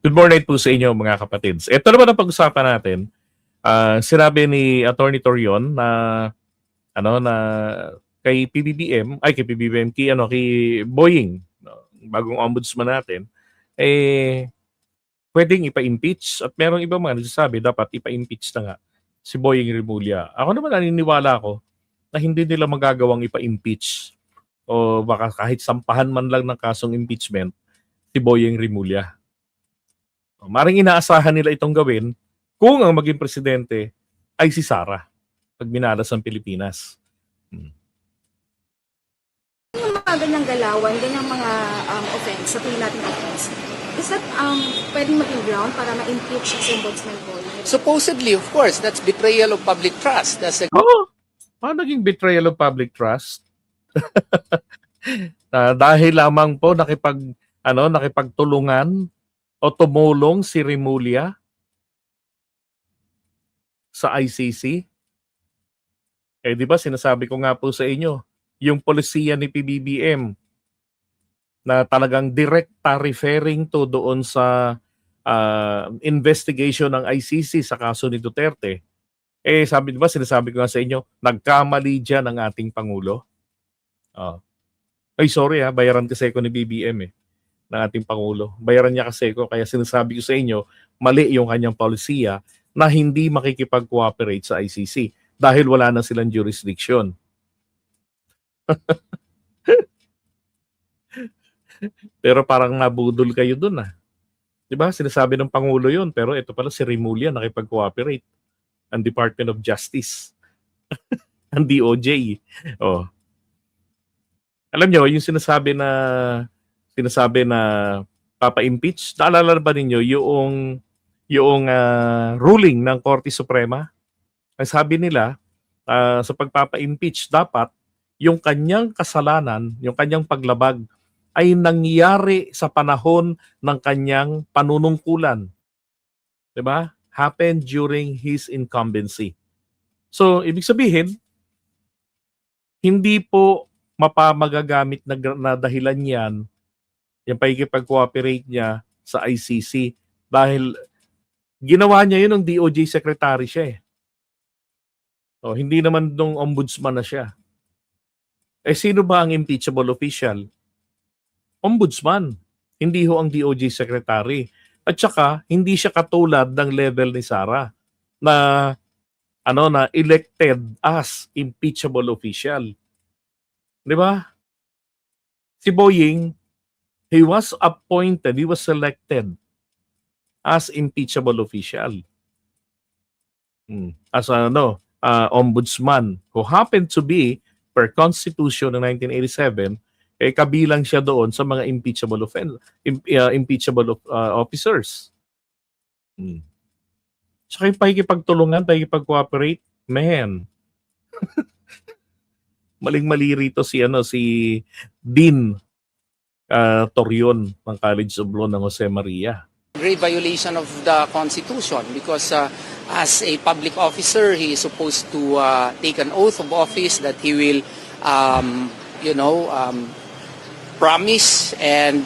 Good morning po sa inyo mga kapatids. Ito naman ang pag-usapan natin. Sinabi ni Attorney Torion na na kay PBBM, kay Boying, no, bagong ombudsman natin, eh pwedeng ipa-impeach at merong ibang mga nagsasabi dapat ipa-impeach na nga si Boying Rimulya. Ako naman naniniwala ako na hindi nila magagawang ipa-impeach o baka kahit sampahan man lang ng kasong impeachment si Boying Rimulya. Maring inaasahan nila itong gawin kung ang maging presidente ay si Sara pag minalas ang Pilipinas. Yung mga ganyang galawan, ganyang mga offense, sabihin natin offense, is that pwedeng maging ground para ma-impeach si Ombudsman Boying? Supposedly, of course, that's betrayal of public trust. That's a Paano naging betrayal of public trust? Dahil lamang po nakipagtulungan o tumulong si Rimulya sa ICC? Di ba sinasabi ko nga po sa inyo, yung polisiya ni PBBM na talagang direkta referring to doon sa investigation ng ICC sa kaso ni Duterte. Sinasabi ko nga sa inyo, nagkamali dyan ang ating Pangulo. Sorry bayaran kasi ako ni BBM ng ating Pangulo. Bayaran niya kasi ako, kaya sinasabi ko sa inyo, mali yung kanyang polisiya na hindi makikipag-cooperate sa ICC dahil wala na silang jurisdiction. Pero parang nabudol kayo dun Diba? Sinasabi ng Pangulo yun, pero ito pala si Rimulya nakipag-cooperate. Ang Department of Justice. Ang DOJ. Alam nyo, yung sinasabi na papa-impeach, naalala ba ninyo yung ruling ng Korte Suprema? Ang sabi nila, sa pagpapa-impeach, dapat yung kanyang kasalanan, yung kanyang paglabag, ay nangyari sa panahon ng kanyang panunungkulan. Diba? Happened during his incumbency. So, ibig sabihin, hindi po mapamagagamit na dahilan yan, yung pakikipag-cooperate niya sa ICC, dahil ginawa niya yun ng DOJ secretary siya hindi naman nung ombudsman na siya. Sino ba ang impeachable official? Ombudsman. Hindi ho ang DOJ secretary. At saka, hindi siya katulad ng level ni Sara na elected as impeachable official. Di ba? Si Boying, he was selected as impeachable official. As ombudsman who happened to be, per Constitution ng 1987, kabilang siya doon sa mga impeachable officers. Tsaka yung pakikipagtulungan, pakikipag-cooperate, man. Maling-mali rito si Dean Torion ng College of Law ng Jose Maria. grave violation of the Constitution because as a public officer, he is supposed to take an oath of office that he will, promise and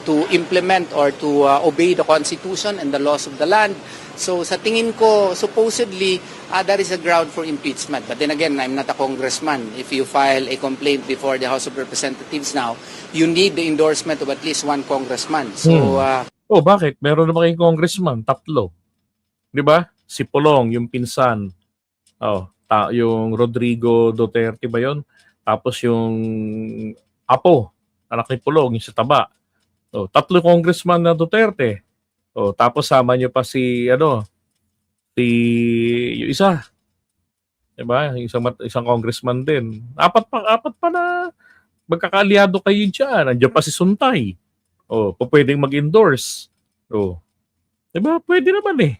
to implement or to obey the Constitution and the laws of the land. So sa tingin ko, supposedly, there is a ground for impeachment. But then again, I'm not a congressman. If you file a complaint before the House of Representatives now, you need the endorsement of at least one congressman. So, bakit? Meron naman kayong congressman, 3. Di ba? Si Pulong, yung pinsan. Yung Rodrigo Duterte ba yun? Tapos yung apo, anak ni Pulong, yung sa taba. 3 congressman na Duterte. Tapos sama nyo pa yung isa. Diba? Isang congressman din. Apat pa na magkakaalyado kayo dyan. Andiyan pa si Suntay. Pwedeng mag-endorse. Diba? Pwede naman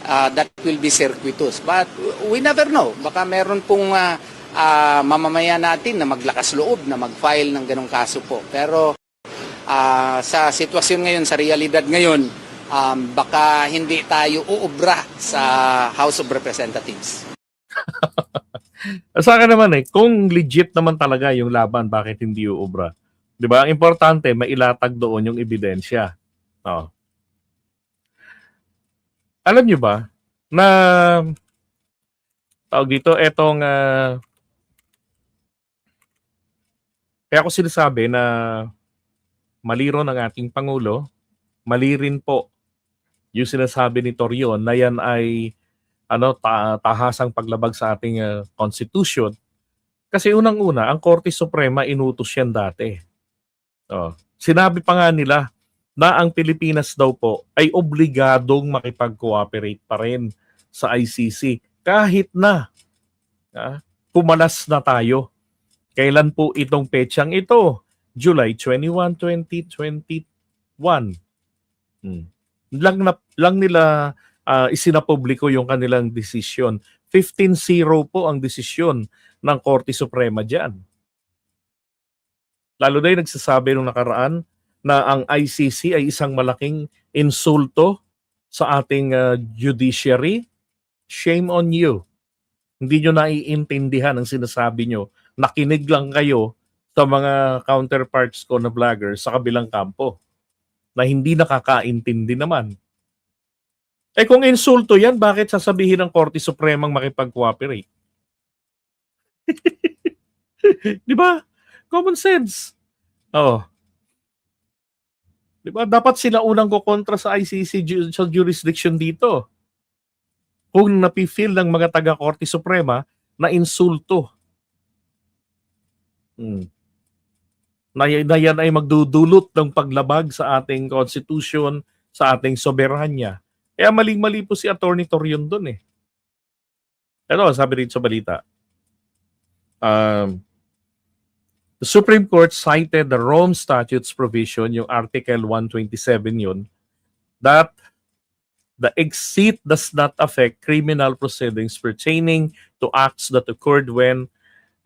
that will be circuitous. But we never know. Baka meron pong mamamayan natin na maglakas loob na mag-file ng ganong kaso po. Pero sa sitwasyon ngayon, sa realidad ngayon, baka hindi tayo uubra sa House of Representatives. Sa akin naman kung legit naman talaga yung laban, bakit hindi uubra? 'Di ba? Ang importante mailatag doon yung ebidensya. Oh. Alam niyo ba na tawag dito etong kaya ko sinasabi na mali ron ang ating pangulo, mali rin po yung sinasabi ni Torion na yan ay tahasang paglabag sa ating constitution. Kasi unang-una, ang Korte Suprema inutos yan dati. Oh. Sinabi pa nga nila na ang Pilipinas daw po ay obligadong makipag-cooperate pa rin sa ICC kahit na pumalas na tayo. Kailan po itong petsang ito? July 21, 2021. Lang nila isinapubliko yung kanilang desisyon. 15-0 po ang desisyon ng Korte Suprema dyan. Lalo na yung nagsasabi nung nakaraan na ang ICC ay isang malaking insulto sa ating judiciary. Shame on you. Hindi nyo naiintindihan ang sinasabi nyo. Nakinig lang kayo sa mga counterparts ko na vloggers sa kabilang kampo na hindi nakakaintindi naman. Eh kung insulto yan, bakit sasabihin ng Korte Supremang makipag-cooperate? Di ba? Common sense. Oh. Di ba? Dapat sila unang kukontra sa ICC sa jurisdiction dito. Kung napifeel ng mga taga-Korte Suprema na insulto. Na yan ay magdudulot ng paglabag sa ating constitution, sa ating soberanya. Kaya maling-mali po si Attorney Torion doon eh. Ano, sabi rin sa balita. The Supreme Court cited the Rome Statutes provision, yung Article 127 yun, that the exit does not affect criminal proceedings pertaining to acts that occurred when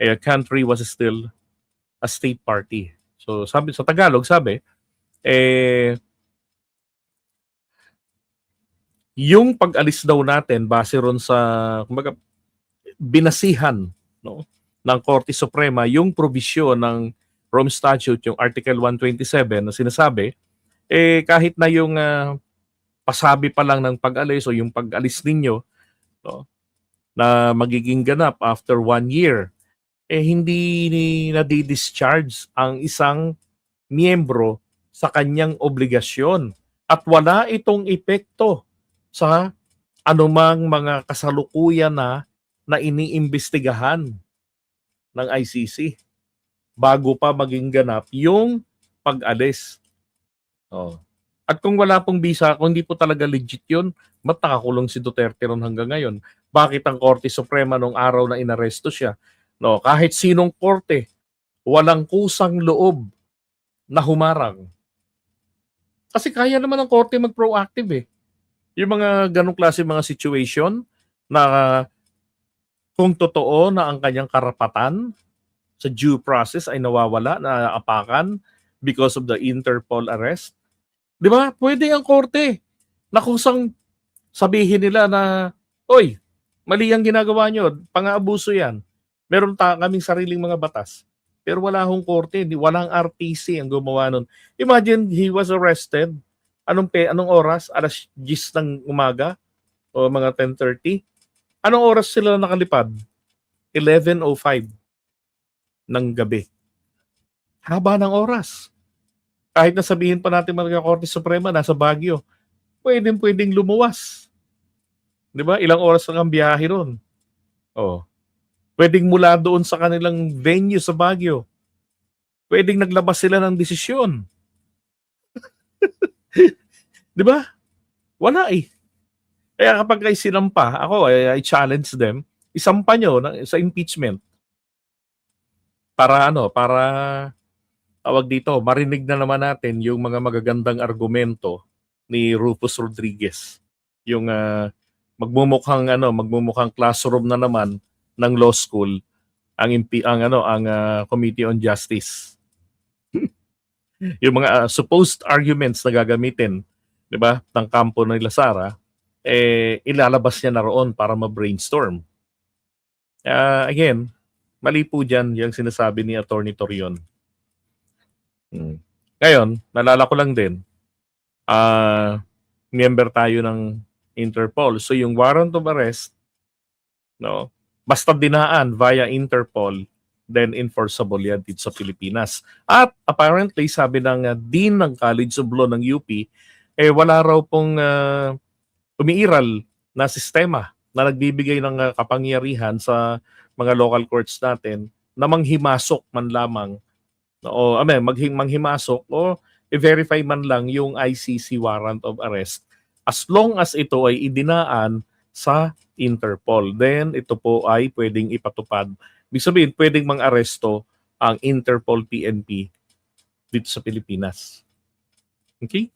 a country was still a state party. So sabi sa Tagalog, yung pag-alis daw natin base ron sa kumbaga binasihan ng Korte Suprema yung provision ng Rome Statute, yung Article 127 na sinasabi, kahit na yung pasabi pa lang ng pag-alis o yung pag-alis ninyo na magiging ganap after 1 year, hindi nadi-discharge ang isang miyembro sa kanyang obligasyon at wala itong epekto sa anumang mga kasalukuyan na iniimbestigahan ng ICC bago pa maging ganap yung pag-alis. At kung wala pong bisa, kung hindi po talaga legit yun, ba't nakakulong si Duterte ron hanggang ngayon? Bakit ang Korte Suprema nung araw na inaresto siya? Kahit sinong korte, walang kusang loob na humarang. Kasi kaya naman ang korte mag-proactive eh. Yung mga ganong klase mga situation na kung totoo na ang kanyang karapatan sa due process ay nawawala, naaapakan because of the Interpol arrest. Di ba? Pwede ang korte na kusang sabihin nila na, oy, mali ang ginagawa nyo, pang-aabuso yan. Meron kaming sariling mga batas. Pero wala hong korte, walang RTC ang gumawa nun. Imagine he was arrested. Anong oras? Alas 10 ng umaga o mga 10:30. Anong oras sila nakalipad? 11:05 ng gabi. Haba ng oras. Kahit na sabihin pa natin mga Korte Suprema nasa Baguio, pwedeng lumuwas. Di ba? Ilang oras lang ang biyahe ron. Pwedeng mula doon sa kanilang venue sa Baguio. Pwedeng naglabas sila ng desisyon. Di ba? Wala eh. Kaya kapag ay sinampa, ako I challenge them, isampa nyo sa impeachment. Para tawag dito, marinig na naman natin yung mga magagandang argumento ni Rufus Rodriguez. Yung magmumukhang classroom na naman ng law school ang Committee on Justice. Yung mga supposed arguments na gagamitin, 'di ba, ng kampo ng Lasara, ilalabas niya na roon para ma-brainstorm. Again, mali po diyan yung sinasabi ni Attorney Torion. Mm. Ngayon, nalala ko lang din, member tayo ng Interpol. So yung warrant of arrest, no, basta dinaan via Interpol, then enforceable yan dito sa Pilipinas. At apparently, sabi ng Dean ng College of Law ng UP, wala raw pong umiiral na sistema na nagbibigay ng kapangyarihan sa mga local courts natin na manghimasok man lamang o manghimasok o i-verify man lang yung ICC warrant of arrest as long as ito ay idinaan sa Interpol. Then ito po ay pwedeng ipatupad. Ibig sabihin, pwedeng mang-aresto ang Interpol PNP dito sa Pilipinas. Okay?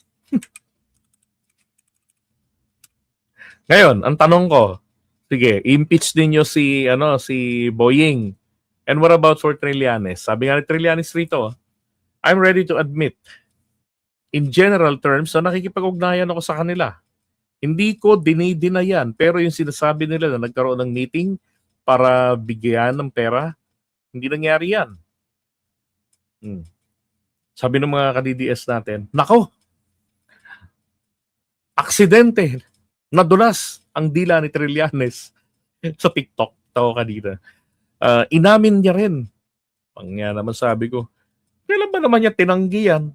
Ngayon, ang tanong ko, sige, impeach ninyo si Boying. And what about for Trillanes? Sabi nga ni Trillanes rito, I'm ready to admit, in general terms, na nakikipag-ugnayan ako sa kanila. Hindi ko dinideny yan, pero yung sinasabi nila na nagkaroon ng meeting para bigyan ng pera, hindi nangyari yan. Sabi ng mga ka-DDS natin, nako, aksidente, nadulas ang dila ni Trillanes sa TikTok. Tawa kanina. Inamin niya rin. Nga naman sabi ko, kailan ba naman niya tinanggi yan?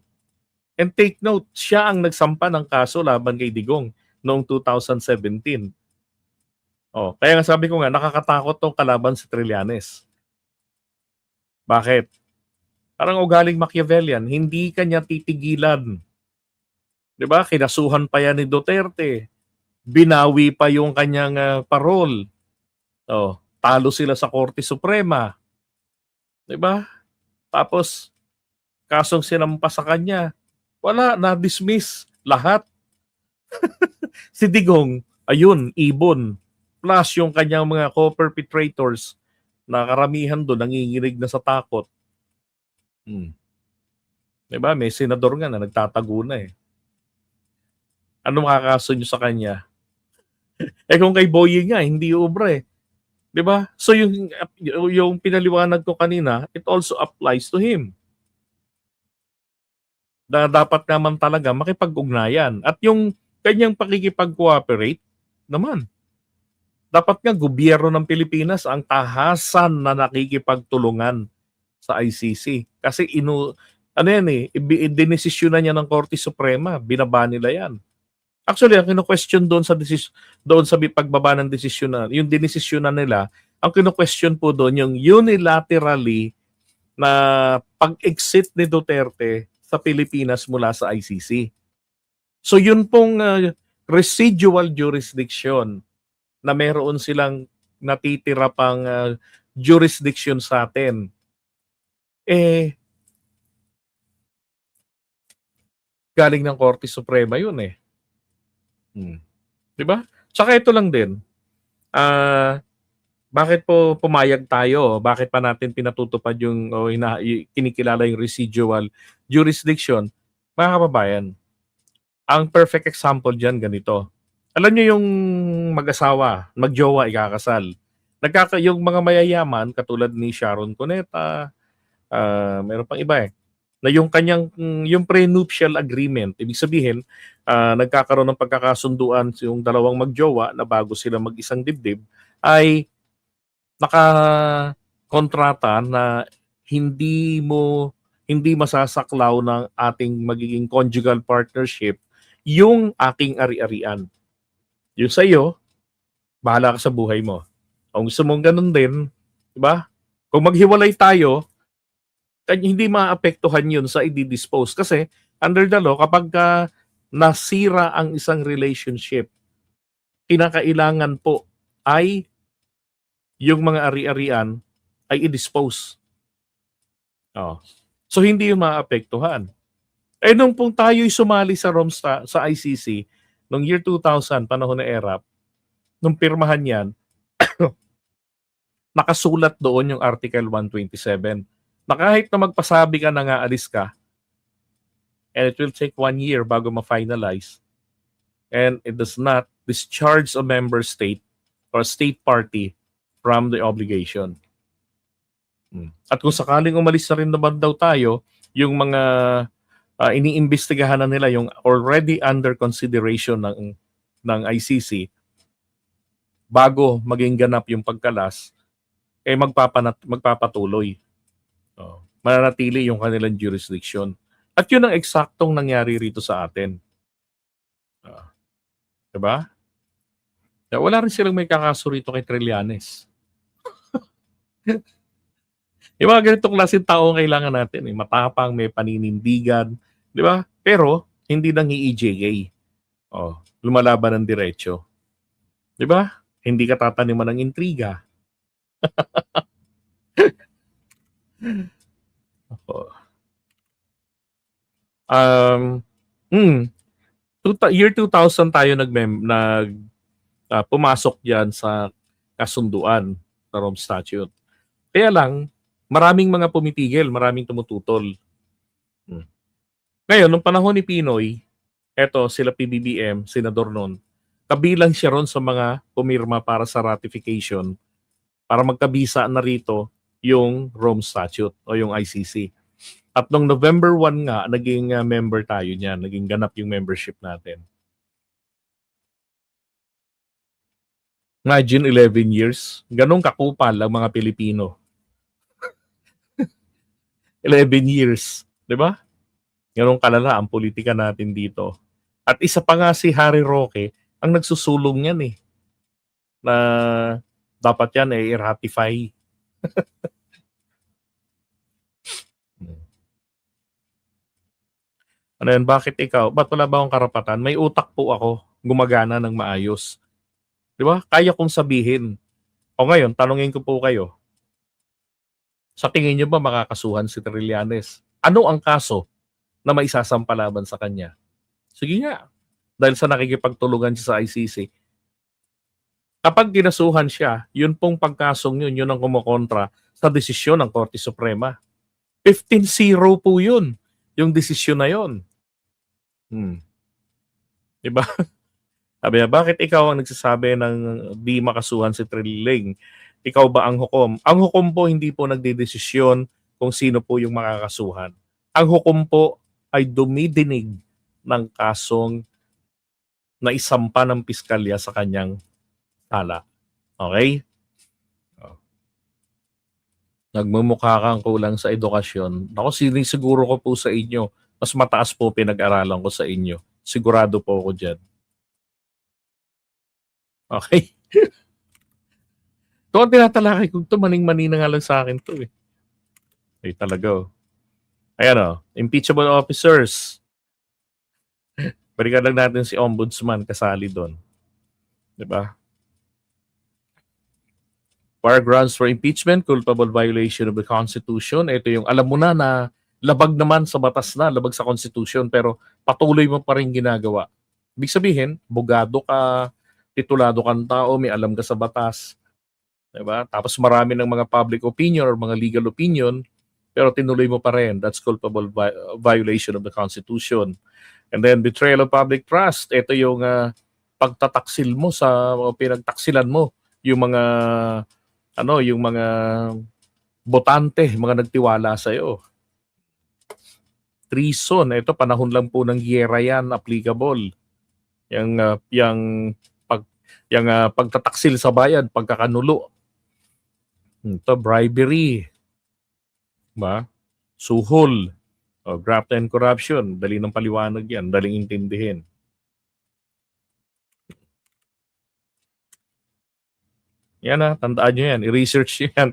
And take note, siya ang nagsampa ng kaso laban kay Digong noong 2017. Kaya nga sabi ko nga, nakakatakot tong kalaban si Trillanes. Bakit? Parang ugaling Machiavellian, hindi kanya titigilan. 'Di ba? Kinasuhan pa yan ni Duterte. Binawi pa yung kanyang parol. Talo sila sa Korte Suprema. 'Di ba? Tapos kasong sinampa sa kanya, wala, na-dismiss lahat. Si Digong, ayun, ibon. Plus yung kanyang mga co-perpetrators na karamihan doon nanginginig na sa takot. 'Di ba? May senador nga na nagtatago na eh. Ano makakaso nyo sa kanya? Kung kay Boying nga, hindi ubra eh. 'Di ba? So yung pinaliwanag ko kanina, it also applies to him. Na dapat naman talaga makipag-ugnayan. At yung kanyang pakikipag-cooperate naman. Dapat nga gobyerno ng Pilipinas ang tahasan na nakikipagtulungan sa ICC. Kasi dinesisyonan niya ng Korte Suprema, binaba nila yan. Actually, ang kino-question doon sa pagbaba ng desisyon yung dinesisyonan nila, ang kino-question po doon yung unilaterally na pag-exit ni Duterte sa Pilipinas mula sa ICC. So yun pong residual jurisdiction na meron silang natitira pang jurisdiction sa atin. Galing ng Korte Suprema yun eh. 'Di ba? Tsaka ito lang din. Bakit po pumayag tayo? Bakit pa natin pinatutupad yung kinikilala yung residual jurisdiction? Mga kababayan, ang perfect example diyan ganito. Alam niyo yung mag-asawa, magjowa, ikakasal. Yung mga mayayaman katulad ni Sharon Cuneta, meron pang iba na yung prenuptial agreement, ibig sabihin, nagkakaroon ng pagkakasunduan yung dalawang magjowa na bago sila mag-isang dibdib, ay nakakontrata na hindi masasaklaw ng ating magiging conjugal partnership yung aking ari-arian. Yung sa'yo, bahala ka sa buhay mo. Kung gusto mong ganun din, di ba? Kung maghiwalay tayo, hindi maapektuhan yun sa i-dispose. Kasi under the law, kapag nasira ang isang relationship, kinakailangan po ay yung mga ari-arian ay i-dispose. So hindi yung maapektuhan. Nung pong tayo'y sumali sa ICC, noong year 2000, panahon na ERAP, nung pirmahan yan, nakasulat doon yung Article 127 na kahit na magpasabi ka na nga alis ka, and it will take 1 year bago ma-finalize, and it does not discharge a member state or state party from the obligation. At kung sakaling umalis na rin naman daw tayo, yung mga iniimbestigahan na nila, yung already under consideration ng ICC, bago maging ganap yung pagkalas, magpapatuloy. Mananatili yung kanilang jurisdiction. At yun ang eksaktong nangyari rito sa atin. Diba? Kaya wala rin silang may kakaso rito kay Trillanes. Yung mga ganitong klaseng tao ang kailangan natin. Matapang, may paninindigan. Di ba? Pero, hindi nang i-EJA. Lumalaban ng diretsyo. Di ba? Hindi ka tataniman ng intriga. Year 2000 tayo pumasok diyan sa kasunduan sa Rome Statute. Kaya lang, maraming mga pumitigil, maraming tumututol. Ngayon, nung panahon ni Pinoy, eto sila PBBM, senador noon, kabilang siya ron sa mga pumirma para sa ratification para magkabisa na rito yung Rome Statute o yung ICC. At noong November 1 nga, naging member tayo niyan, naging ganap yung membership natin. Imagine 11 years, ganun kakupal ang mga Pilipino. 11 years, di ba? Ganun kalala ang politika natin dito. At isa pa nga si Harry Roque, ang nagsusulong yan na dapat yan i-ratify. Ano yan, bakit ikaw? Ba't wala ba akong karapatan? May utak po ako, gumagana ng maayos. Di ba? Kaya kong sabihin. O ngayon, tanungin ko po kayo. Sa tingin niyo ba makakasuhan si Trillanes? Ano ang kaso na maisasampa laban sa kanya? Sige nga. Dahil sa nakikipagtulungan siya sa ICC. Kapag kinasuhan siya, yun pong pagkasong yun ang kumukontra sa desisyon ng Korte Suprema. 15-0 po yun. Yung desisyon na yun. Diba? Sabi niya, bakit ikaw ang nagsasabi ng di makasuhan si Trilling? Ikaw ba ang hukom? Ang hukom po hindi po nagdedesisyon kung sino po yung makakasuhan. Ang hukom po ay dumidinig ng kasong na isampa ng piskalya sa kanyang sala. Okay? Nagmumukha kang kulang sa edukasyon. Ako, siguro ko po sa inyo, mas mataas po pinag-aralan ko sa inyo. Sigurado po ako dyan. Okay? Ito ang tinatalakay kong ito, maning-mani na nga lang sa akin ito . Ay talaga . Ayan impeachable officers. Balikan lang natin si Ombudsman kasali doon. Diba? Para grounds for impeachment, culpable violation of the Constitution. Ito yung alam mo na labag naman sa batas na, labag sa Constitution, pero patuloy mo pa rin ginagawa. Ibig sabihin, bugado ka, titulado kang tao, may alam ka sa batas. Diba? Tapos marami ng mga public opinion or mga legal opinion, pero tinuloy mo pa rin. That's culpable violation of the Constitution. And then betrayal of public trust. Ito yung pagtataksil mo pinagtaksilan mo yung mga yung mga botante, mga nagtiwala sa iyo. Treason, ito panahon lang po ng giyera yan, applicable. Yung pagtataksil sa bayan, pagkakanulo. Ito bribery. Ba? Suhol. Graft and corruption, dali ng paliwanag yan, daling intindihin. Yan tandaan nyo yan, i-research nyo yan.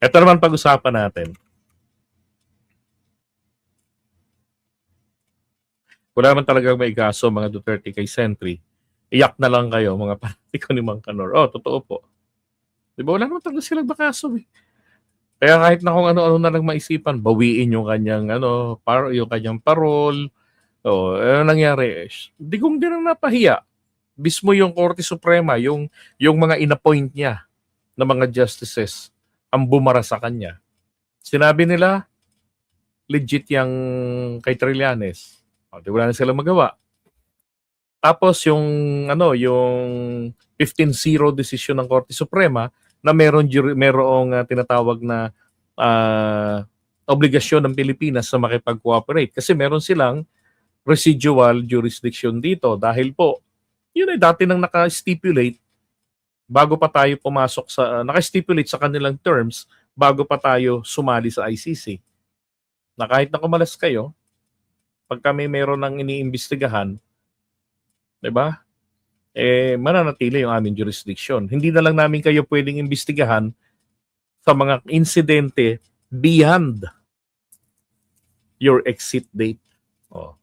Ito naman pag-usapan natin. Wala naman talagang may kaso mga Duterte kay Sentry. Iyak na lang kayo mga panatiko ni Mang Kanor. Totoo po. Diba wala naman talaga silang bakaso . Kaya kahit na kung ano-ano na lang maisipan, bawiin yung kanyang yung kanyang parol. Ano nangyari? Di kong din ang napahiya. Mismo yung Korte Suprema, yung mga inappoint niya na mga justices ang bumara sa kanya. Sinabi nila, legit yung kay Trillanes. Di wala na silang magawa. Tapos yung 15-0 decision ng Korte Suprema, na merong tinatawag na obligasyon ng Pilipinas na makipag-cooperate kasi meron silang residual jurisdiction dito dahil po yun ay dati nang naka-stipulate bago pa tayo pumasok naka-stipulate sa kanilang terms bago pa tayo sumali sa ICC. Na kahit na kumalas kayo, pag kami meron ng iniimbestigahan, 'di ba? Mananatili yung aming jurisdiction. Hindi na lang namin kayo pwedeng imbestigahan sa mga insidente beyond your exit date. Oh.